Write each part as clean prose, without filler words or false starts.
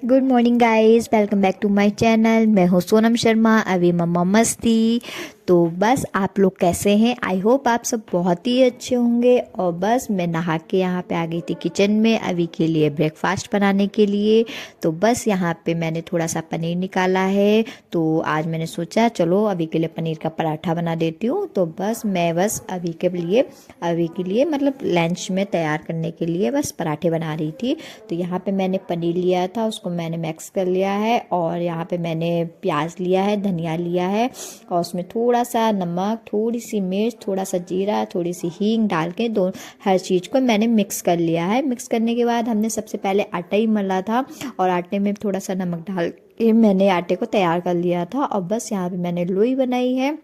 Good morning guys, welcome back to my channel. मैं हूँ सोनम शर्मा, अभी मम्मा मस्ती। तो बस आप लोग कैसे हैं? आई होप आप सब बहुत ही अच्छे होंगे। और बस मैं नहा के यहाँ पे आ गई थी किचन में अभी के लिए ब्रेकफास्ट बनाने के लिए। तो बस यहाँ पे मैंने थोड़ा सा पनीर निकाला है, तो आज मैंने सोचा चलो अभी के लिए पनीर का पराठा बना देती हूँ। तो मैं अभी के लिए मतलब लंच में तैयार करने के लिए बस पराठे बना रही थी। तो यहाँ पे मैंने पनीर लिया था, उसको मैंने मिक्स कर लिया है। और यहाँ पे मैंने प्याज लिया है, धनिया लिया है, और उसमें थोड़ा सा नमक, थोड़ी सी मिर्च, थोड़ा सा जीरा, थोड़ी सी हींग डाल के हर चीज़ को मैंने मिक्स कर लिया है। मिक्स करने के बाद हमने सबसे पहले आटा ही मला था, और आटे में थोड़ा सा नमक डाल के मैंने आटे को तैयार कर लिया था। और बस यहाँ पे मैंने लोई बनाई है,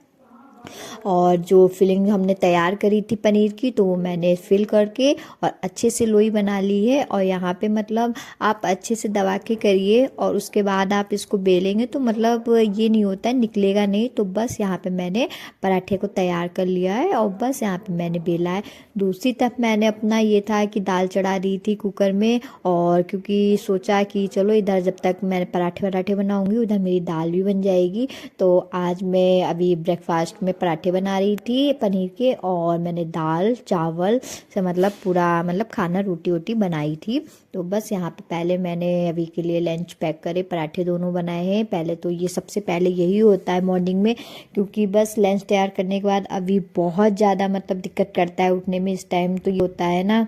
और जो फिलिंग हमने तैयार करी थी पनीर की, तो वो मैंने फिल करके और अच्छे से लोई बना ली है। और यहाँ पे मतलब आप अच्छे से दबा के करिए, और उसके बाद आप इसको बेलेंगे तो मतलब ये नहीं होता है, निकलेगा नहीं। तो बस यहाँ पे मैंने पराठे को तैयार कर लिया है, और बस यहाँ पे मैंने बेला है। दूसरी तरफ मैंने अपना ये था कि दाल चढ़ा दी थी कुकर में, और क्योंकि सोचा कि चलो इधर जब तक मैं पराठे बनाऊंगी उधर मेरी दाल भी बन जाएगी। तो आज मैं अभी ब्रेकफास्ट में पराठे बना रही थी पनीर के, और मैंने दाल चावल से मतलब पूरा मतलब खाना रोटी वोटी बनाई थी। तो बस यहाँ पे पहले मैंने अभी के लिए लंच पैक करे, पराठे दोनों बनाए हैं। पहले तो ये सबसे पहले यही होता है मॉर्निंग में, क्योंकि बस लंच तैयार करने के बाद अभी बहुत ज़्यादा मतलब दिक्कत करता है उठने में। इस टाइम तो ये होता है ना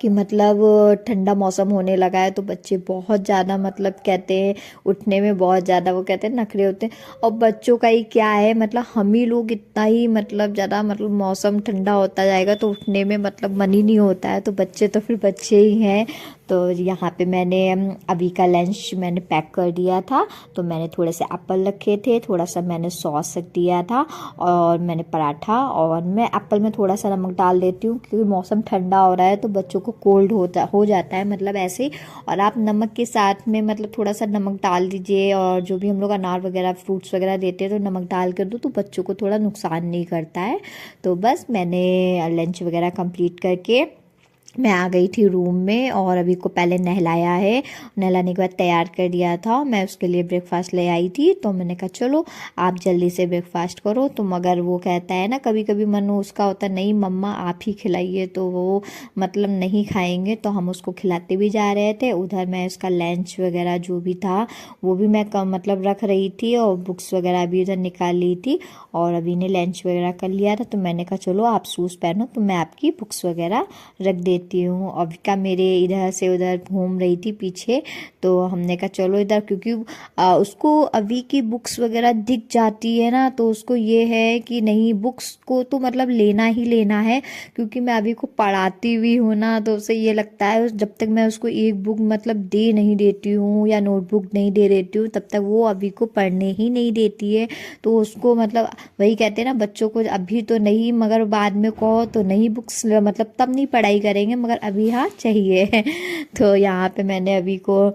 कि मतलब ठंडा मौसम होने लगा है, तो बच्चे बहुत ज़्यादा मतलब कहते हैं उठने में बहुत ज़्यादा वो कहते हैं नखरे होते हैं। और बच्चों का ही क्या है, मतलब हम ही लोग इतना ही मतलब ज़्यादा मतलब मौसम ठंडा होता जाएगा तो उठने में मतलब मन ही नहीं होता है। तो बच्चे तो फिर बच्चे ही हैं। तो यहाँ पे मैंने अभी का लंच मैंने पैक कर दिया था। तो मैंने थोड़े से एप्पल रखे थे, थोड़ा सा मैंने सॉस रख दिया था, और मैंने पराठा, और मैं एप्पल में थोड़ा सा नमक डाल देती हूँ क्योंकि मौसम ठंडा हो रहा है तो बच्चों को कोल्ड हो जाता है मतलब ऐसे ही। और आप नमक के साथ में मतलब थोड़ा सा नमक डाल दीजिए, और जो भी हम लोग अनार वगैरह फ्रूट्स वगैरह देते हैं तो नमक डाल कर दो, तो बच्चों को थोड़ा नुकसान नहीं करता है। तो बस मैंने लंच वगैरह कंप्लीट करके मैं आ गई थी रूम में, और अभी को पहले नहलाया है। नहलाने के बाद तैयार कर दिया था, मैं उसके लिए ब्रेकफास्ट ले आई थी। तो मैंने कहा चलो आप जल्दी से ब्रेकफास्ट करो। तो मगर वो कहता है ना कभी कभी मन उसका होता है नहीं मम्मा आप ही खिलाइए, तो वो मतलब नहीं खाएंगे। तो हम उसको खिलाते भी जा रहे थे, उधर मैं उसका लंच वगैरह जो भी था वो भी मैं कम मतलब रख रही थी, और बुक्स वगैरह भी उधर निकाल ली थी। और अभी ने लंच वगैरह कर लिया था, तो मैंने कहा चलो आप शूज़ पहनो तो मैं आपकी बुक्स वगैरह रख देती हूँ। अविका मेरे इधर से उधर घूम रही थी पीछे, तो हमने कहा चलो इधर, क्योंकि उसको अभी की बुक्स वगैरह दिख जाती है ना, तो उसको ये है कि नहीं बुक्स को तो मतलब लेना ही लेना है। क्योंकि मैं अभी को पढ़ाती भी हूँ ना, तो उसे ये लगता है जब तक मैं उसको एक बुक मतलब दे नहीं देती हूँ या नोटबुक नहीं दे देती हूँ तब तक वो अभी को पढ़ने ही नहीं देती है। तो उसको मतलब वही कहते हैं ना बच्चों को अभी तो नहीं, मगर बाद में कहो तो नहीं बुक्स मतलब तब नहीं पढ़ाई करेंगे, मगर अभी हाँ चाहिए। तो यहाँ पे मैंने अभी को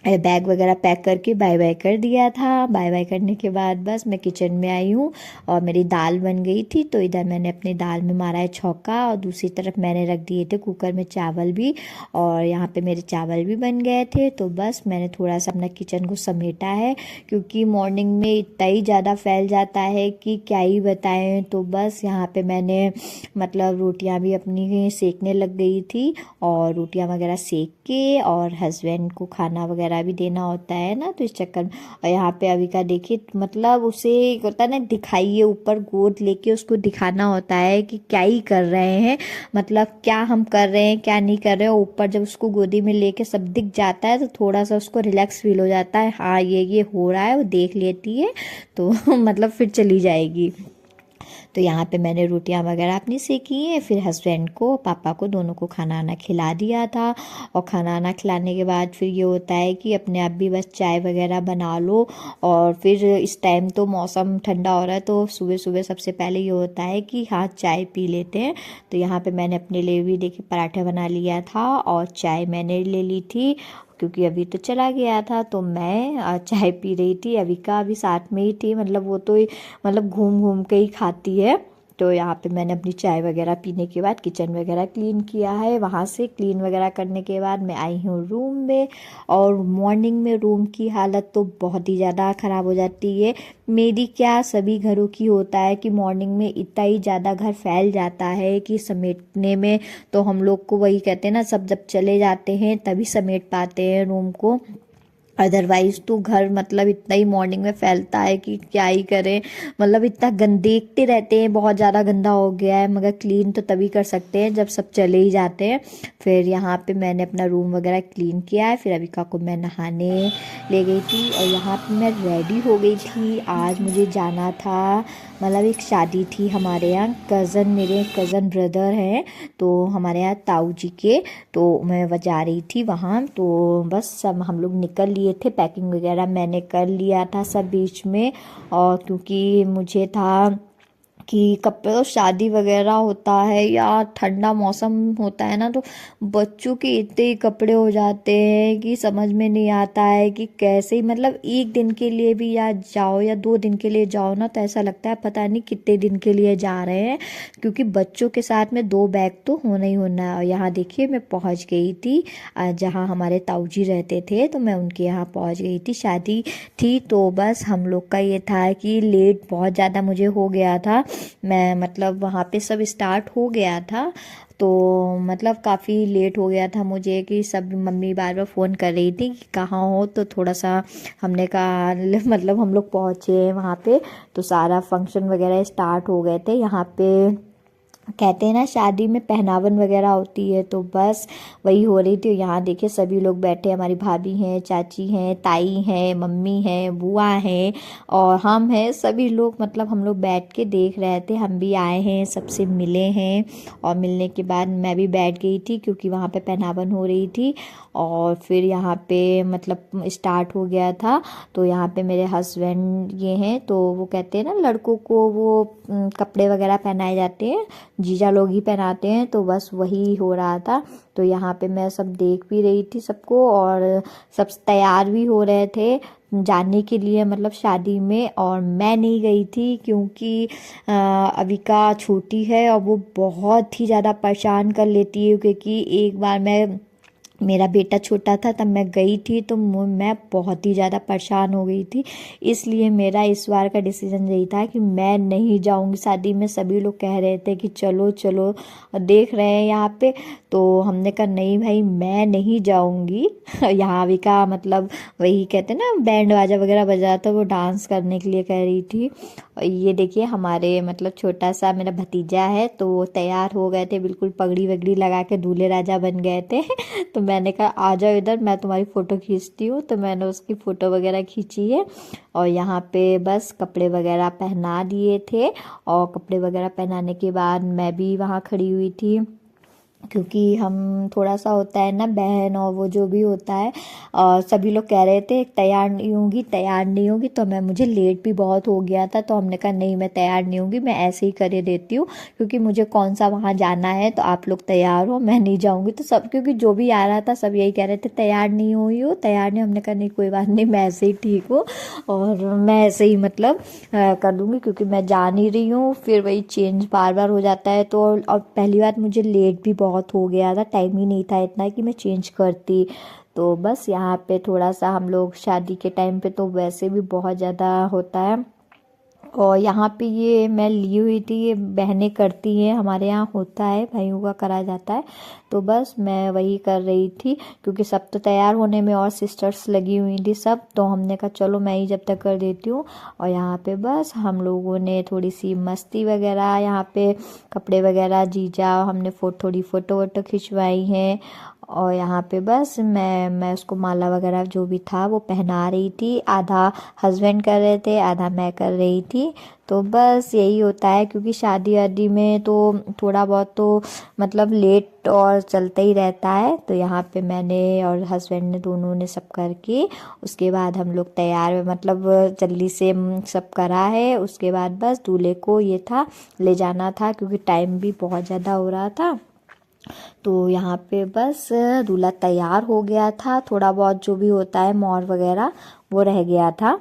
बैग वगैरह पैक करके बाय बाय कर दिया था। बाय बाय करने के बाद बस मैं किचन में आई हूँ, और मेरी दाल बन गई थी। तो इधर मैंने अपनी दाल में मारा है छौंका, और दूसरी तरफ मैंने रख दिए थे कुकर में चावल भी, और यहाँ पे मेरे चावल भी बन गए थे। तो बस मैंने थोड़ा सा अपना किचन को समेटा है, क्योंकि मॉर्निंग में इतना ही ज़्यादा फैल जाता है कि क्या ही बताएं। तो बस यहाँ पे मैंने मतलब रोटियाँ भी अपनी सेकने लग गई थी, और रोटियाँ वगैरह सेक के, और हस्बैंड को खाना वगैरह भी देना होता है ना, तो इस चक्कर में। और यहाँ पे अभी का देखिए मतलब उसे होता है ना दिखाइए, ऊपर गोद लेके उसको दिखाना होता है कि क्या ही कर रहे हैं, मतलब क्या हम कर रहे हैं क्या नहीं कर रहे हैं। ऊपर जब उसको गोदी में लेके सब दिख जाता है तो थोड़ा सा उसको रिलैक्स फील हो जाता है, हाँ ये हो रहा है, वो देख लेती है तो मतलब फिर चली जाएगी। तो यहाँ पे मैंने रोटियां वगैरह अपनी सेकी हैं, फिर हस्बैंड को पापा को दोनों को खाना आना खिला दिया था। और खाना आना खिलाने के बाद फिर ये होता है कि अपने आप भी बस चाय वगैरह बना लो। और फिर इस टाइम तो मौसम ठंडा हो रहा है, तो सुबह सुबह सबसे पहले ये होता है कि हाँ चाय पी लेते हैं। तो यहाँ पे मैंने अपने लिए भी देखिए पराठा बना लिया था, और चाय मैंने ले ली थी, क्योंकि अभी तो चला गया था। तो मैं चाय पी रही थी, अभी का अभी साथ में ही थी, मतलब वो तो मतलब घूम घूम के ही खाती है। तो यहाँ पे मैंने अपनी चाय वगैरह पीने के बाद किचन वगैरह क्लीन किया है। वहाँ से क्लीन वगैरह करने के बाद मैं आई हूँ रूम में, और मॉर्निंग में रूम की हालत तो बहुत ही ज़्यादा ख़राब हो जाती है मेरी, क्या सभी घरों की होता है कि मॉर्निंग में इतना ही ज़्यादा घर फैल जाता है कि समेटने में तो हम लोग को वही कहते हैं ना, सब जब चले जाते हैं तभी समेट पाते हैं रूम को। अदरवाइज तो घर मतलब इतना ही मॉर्निंग में फैलता है कि क्या ही करें। मतलब इतना देखते रहते हैं बहुत ज़्यादा गंदा हो गया है, मगर क्लीन तो तभी कर सकते हैं जब सब चले ही जाते हैं। फिर यहाँ पे मैंने अपना रूम वगैरह क्लीन किया है। फिर अविका को मैं नहाने ले गई थी, और यहाँ पे मैं रेडी हो गई थी। आज मुझे जाना था, मतलब एक शादी थी हमारे यहाँ, मेरे कज़न ब्रदर हैं तो हमारे यहाँ ताऊ जी के, तो मैं जा रही थी वहाँ। तो बस सब हम लोग निकल लिए थे, पैकिंग वगैरह मैंने कर लिया था सब बीच में। और क्योंकि मुझे था कि कपड़े तो शादी वगैरह होता है या ठंडा मौसम होता है ना, तो बच्चों के इतने ही कपड़े हो जाते हैं कि समझ में नहीं आता है कि कैसे ही, मतलब एक दिन के लिए भी या जाओ या 2 दिन के लिए जाओ ना, तो ऐसा लगता है पता नहीं कितने दिन के लिए जा रहे हैं, क्योंकि बच्चों के साथ में 2 बैग तो होना ही होना है। और यहाँ देखिए मैं पहुँच गई थी जहाँ हमारे ताऊ जी रहते थे, तो मैं उनके यहाँ पहुँच गई थी, शादी थी। तो बस हम लोग का ये था कि लेट बहुत ज़्यादा मुझे हो गया था। मैं मतलब वहाँ पे सब स्टार्ट हो गया था, तो मतलब काफ़ी लेट हो गया था मुझे, कि सब मम्मी बार बार फ़ोन कर रही थी कि कहाँ हो। तो थोड़ा सा हमने कहा मतलब हम लोग पहुँचे वहाँ पे, तो सारा फंक्शन वगैरह स्टार्ट हो गए थे। यहाँ पे कहते हैं ना शादी में पहनावन वगैरह होती है, तो बस वही हो रही थी। यहाँ देखिए सभी लोग बैठे, हमारी भाभी हैं, चाची हैं, ताई हैं, मम्मी हैं, बुआ हैं, और हम हैं, सभी लोग मतलब हम लोग बैठ के देख रहे थे। हम भी आए हैं, सबसे मिले हैं, और मिलने के बाद मैं भी बैठ गई थी क्योंकि वहाँ पे पहनावन हो रही थी। और फिर यहाँ पे मतलब स्टार्ट हो गया था। तो यहाँ पे मेरे हस्बैंड ये हैं, तो वो कहते हैं ना लड़कों को वो कपड़े वगैरह पहनाए जाते हैं, जीजा लोग ही पहनाते हैं, तो बस वही हो रहा था। तो यहाँ पे मैं सब देख भी रही थी सबको, और सब तैयार भी हो रहे थे जाने के लिए मतलब शादी में। और मैं नहीं गई थी क्योंकि अविका छोटी है और वो बहुत ही ज़्यादा परेशान कर लेती है, क्योंकि एक बार मेरा बेटा छोटा था तब मैं गई थी, तो मैं बहुत ही ज़्यादा परेशान हो गई थी। इसलिए मेरा इस बार का डिसीजन यही था कि मैं नहीं जाऊंगी शादी में। सभी लोग कह रहे थे कि चलो चलो, देख रहे हैं यहाँ पे, तो हमने कहा नहीं भाई मैं नहीं जाऊंगी। यहाँ भी का मतलब वही कहते ना बैंड बाजा वगैरह बजा, तो वो डांस करने के लिए कह रही थी। और ये देखिए हमारे मतलब छोटा सा मेरा भतीजा है, तो वो तैयार हो गए थे, बिल्कुल पगड़ी वगड़ी लगा के दूल्हे राजा बन गए थे। तो मैंने कहा आ जाओ इधर, मैं तुम्हारी फ़ोटो खींचती हूँ, तो मैंने उसकी फ़ोटो वगैरह खींची है। और यहाँ पे बस कपड़े वगैरह पहना दिए थे, और कपड़े वगैरह पहनाने के बाद मैं भी वहाँ खड़ी हुई थी, क्योंकि हम थोड़ा सा होता है ना बहन और वो जो भी होता है, और सभी लोग कह रहे थे तैयार नहीं होंगी तैयार नहीं होंगी, तो मुझे लेट भी बहुत हो गया था। तो हमने कहा नहीं मैं तैयार नहीं होंगी, मैं ऐसे ही करे देती हूँ, क्योंकि मुझे कौन सा वहाँ जाना है, तो आप लोग तैयार हो, मैं नहीं जाऊँगी। तो सब क्योंकि जो भी आ रहा था सब यही कह रहे थे तैयार नहीं हुई हो तैयार नहीं। हमने कहा नहीं कोई बात नहीं, मैं ऐसे ही ठीक हूँ, और मैं ऐसे ही मतलब कर दूँगी, क्योंकि मैं जा नहीं रही हूँ। फिर वही चेंज बार बार हो जाता है, तो और पहली बात मुझे लेट भी बहुत हो गया था, टाइम ही नहीं था इतना कि मैं चेंज करती। तो बस यहाँ पे थोड़ा सा हम लोग शादी के टाइम पे तो वैसे भी बहुत ज़्यादा होता है। और यहाँ पे ये मैं ली हुई थी, ये बहनें करती हैं, हमारे यहाँ होता है, भाइयों का करा जाता है। तो बस मैं वही कर रही थी, क्योंकि सब तो तैयार होने में और सिस्टर्स लगी हुई थी सब, तो हमने कहा चलो मैं ही जब तक कर देती हूँ। और यहाँ पे बस हम लोगों ने थोड़ी सी मस्ती वगैरह, यहाँ पे कपड़े वगैरह जीजा, हमने थोड़ी फ़ोटो वोटो खिंचवाई हैं। और यहाँ पे बस मैं उसको माला वगैरह जो भी था वो पहना रही थी, आधा हस्बैंड कर रहे थे, आधा मैं कर रही थी। तो बस यही होता है, क्योंकि शादी वादी में तो थोड़ा बहुत तो मतलब लेट और चलता ही रहता है। तो यहाँ पे मैंने और हस्बैंड ने दोनों ने सब करके उसके बाद हम लोग तैयार मतलब जल्दी से सब करा है। उसके बाद बस दूल्हे को ये था ले जाना था, क्योंकि टाइम भी बहुत ज़्यादा हो रहा था। तो यहाँ पे बस दूल्हा तैयार हो गया था, थोड़ा बहुत जो भी होता है मोर वगैरह वो रह गया था।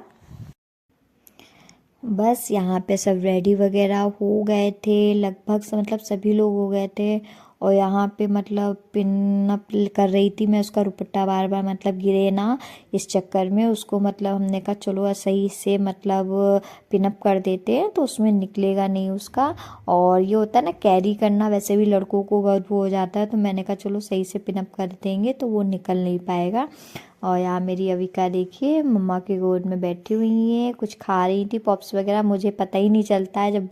बस यहाँ पे सब रेडी वगैरह हो गए थे लगभग से, मतलब सभी लोग हो गए थे। और यहाँ पे मतलब पिन अप कर रही थी मैं, उसका दुपट्टा बार बार मतलब गिरे ना, इस चक्कर में उसको मतलब हमने कहा चलो सही से मतलब पिन अप कर देते हैं तो उसमें निकलेगा नहीं उसका। और ये होता है ना कैरी करना, वैसे भी लड़कों को गर्व हो जाता है, तो मैंने कहा चलो सही से पिन अप कर देंगे तो वो निकल नहीं पाएगा। और यहाँ मेरी अविका देखिए मम्मा के गोद में बैठी हुई है, कुछ खा रही थी पॉप्स वगैरह। मुझे पता ही नहीं चलता है जब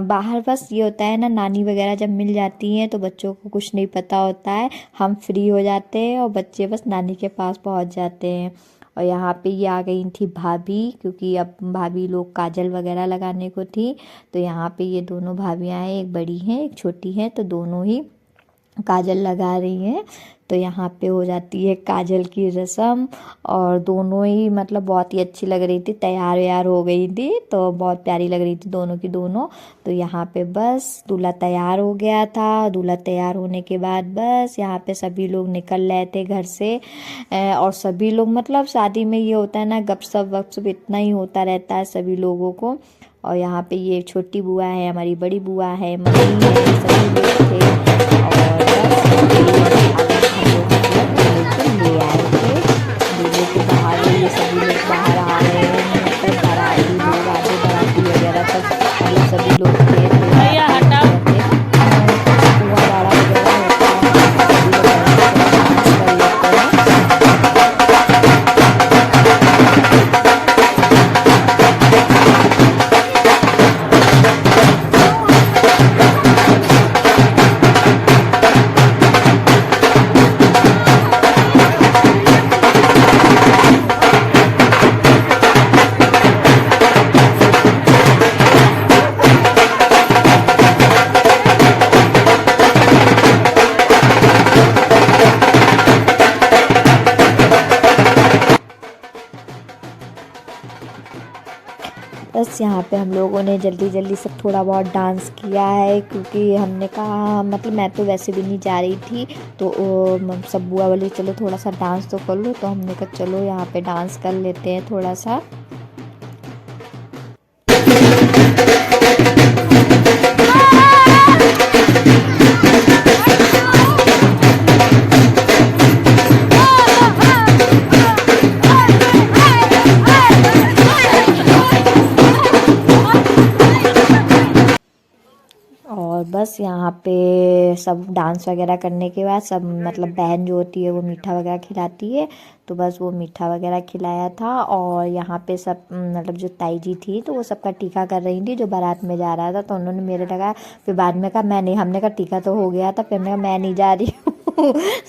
बाहर, बस ये होता है ना नानी वगैरह जब मिल जाती हैं तो बच्चों को कुछ नहीं पता होता है, हम फ्री हो जाते हैं और बच्चे बस नानी के पास पहुंच जाते हैं। और यहाँ पे ये आ गई थी भाभी, क्योंकि अब भाभी लोग काजल वगैरह लगाने को थी, तो यहाँ पे ये दोनों भाभियाँ हैं, एक बड़ी हैं एक छोटी है, तो दोनों ही काजल लगा रही हैं। तो यहाँ पे हो जाती है काजल की रस्म, और दोनों ही मतलब बहुत ही अच्छी लग रही थी, तैयार व्यार हो गई थी तो बहुत प्यारी लग रही थी दोनों की दोनों। तो यहाँ पे बस दूल्हा तैयार हो गया था, दूल्हा तैयार होने के बाद बस यहाँ पे सभी लोग निकल रहे थे घर से। और सभी लोग मतलब शादी में ये होता है ना गपशप वपशप इतना ही होता रहता है सभी लोगों को। और यहाँ पे ये छोटी बुआ है, हमारी बड़ी बुआ है, मम्मी है, सभी लोग थे। और बस ये हम लोग मतलब ले आए थे दूल्हे के बाहर, ये सभी लोग बाहर आ रहे हैं, मतलब बाराती लोग आगे बाराती वगैरह सब मतलब सभी लोग थे, कुआं बाड़ा वगैरह होता है, शादी वगैरह में थोड़ा डांस कर लेते हैं। बस यहाँ पे हम लोगों ने जल्दी जल्दी से थोड़ा बहुत डांस किया है, क्योंकि हमने कहा मतलब मैं तो वैसे भी नहीं जा रही थी, तो सब बुआ बोली चलो थोड़ा सा डांस तो कर लो, तो हमने कहा चलो यहाँ पे डांस कर लेते हैं थोड़ा सा। और बस यहाँ पे सब डांस वगैरह करने के बाद सब मतलब बहन जो होती है वो मीठा वगैरह खिलाती है, तो बस वो मीठा वगैरह खिलाया था। और यहाँ पे सब मतलब जो ताई जी थी तो वो सबका टीका कर रही थी जो बारात में जा रहा था, तो उन्होंने मेरे लगा, फिर बाद में कहा मैं नहीं, हमने कहा टीका तो हो गया था, फिर मैं कहा मैं नहीं जा रही हूँ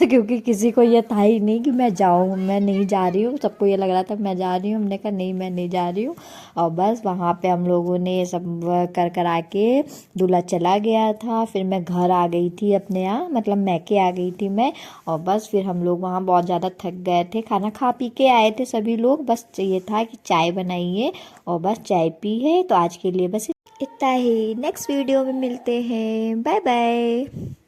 क्योंकि किसी को ये था ही नहीं कि मैं जाऊँ, मैं नहीं जा रही हूँ, सबको ये लग रहा था मैं जा रही हूँ, हमने कहा नहीं मैं नहीं जा रही हूँ। और बस वहाँ पे हम लोगों ने सब कर आके दूल्हा चला गया था, फिर मैं घर आ गई थी अपने यहाँ, मतलब मैके आ गई थी मैं। और बस फिर हम लोग वहाँ बहुत ज़्यादा थक गए थे, खाना खा पी के आए थे सभी लोग, बस ये था कि चाय बनाइए और बस चाय पी है। तो आज के लिए बस इतना ही, नेक्स्ट वीडियो में मिलते हैं, बाय बाय।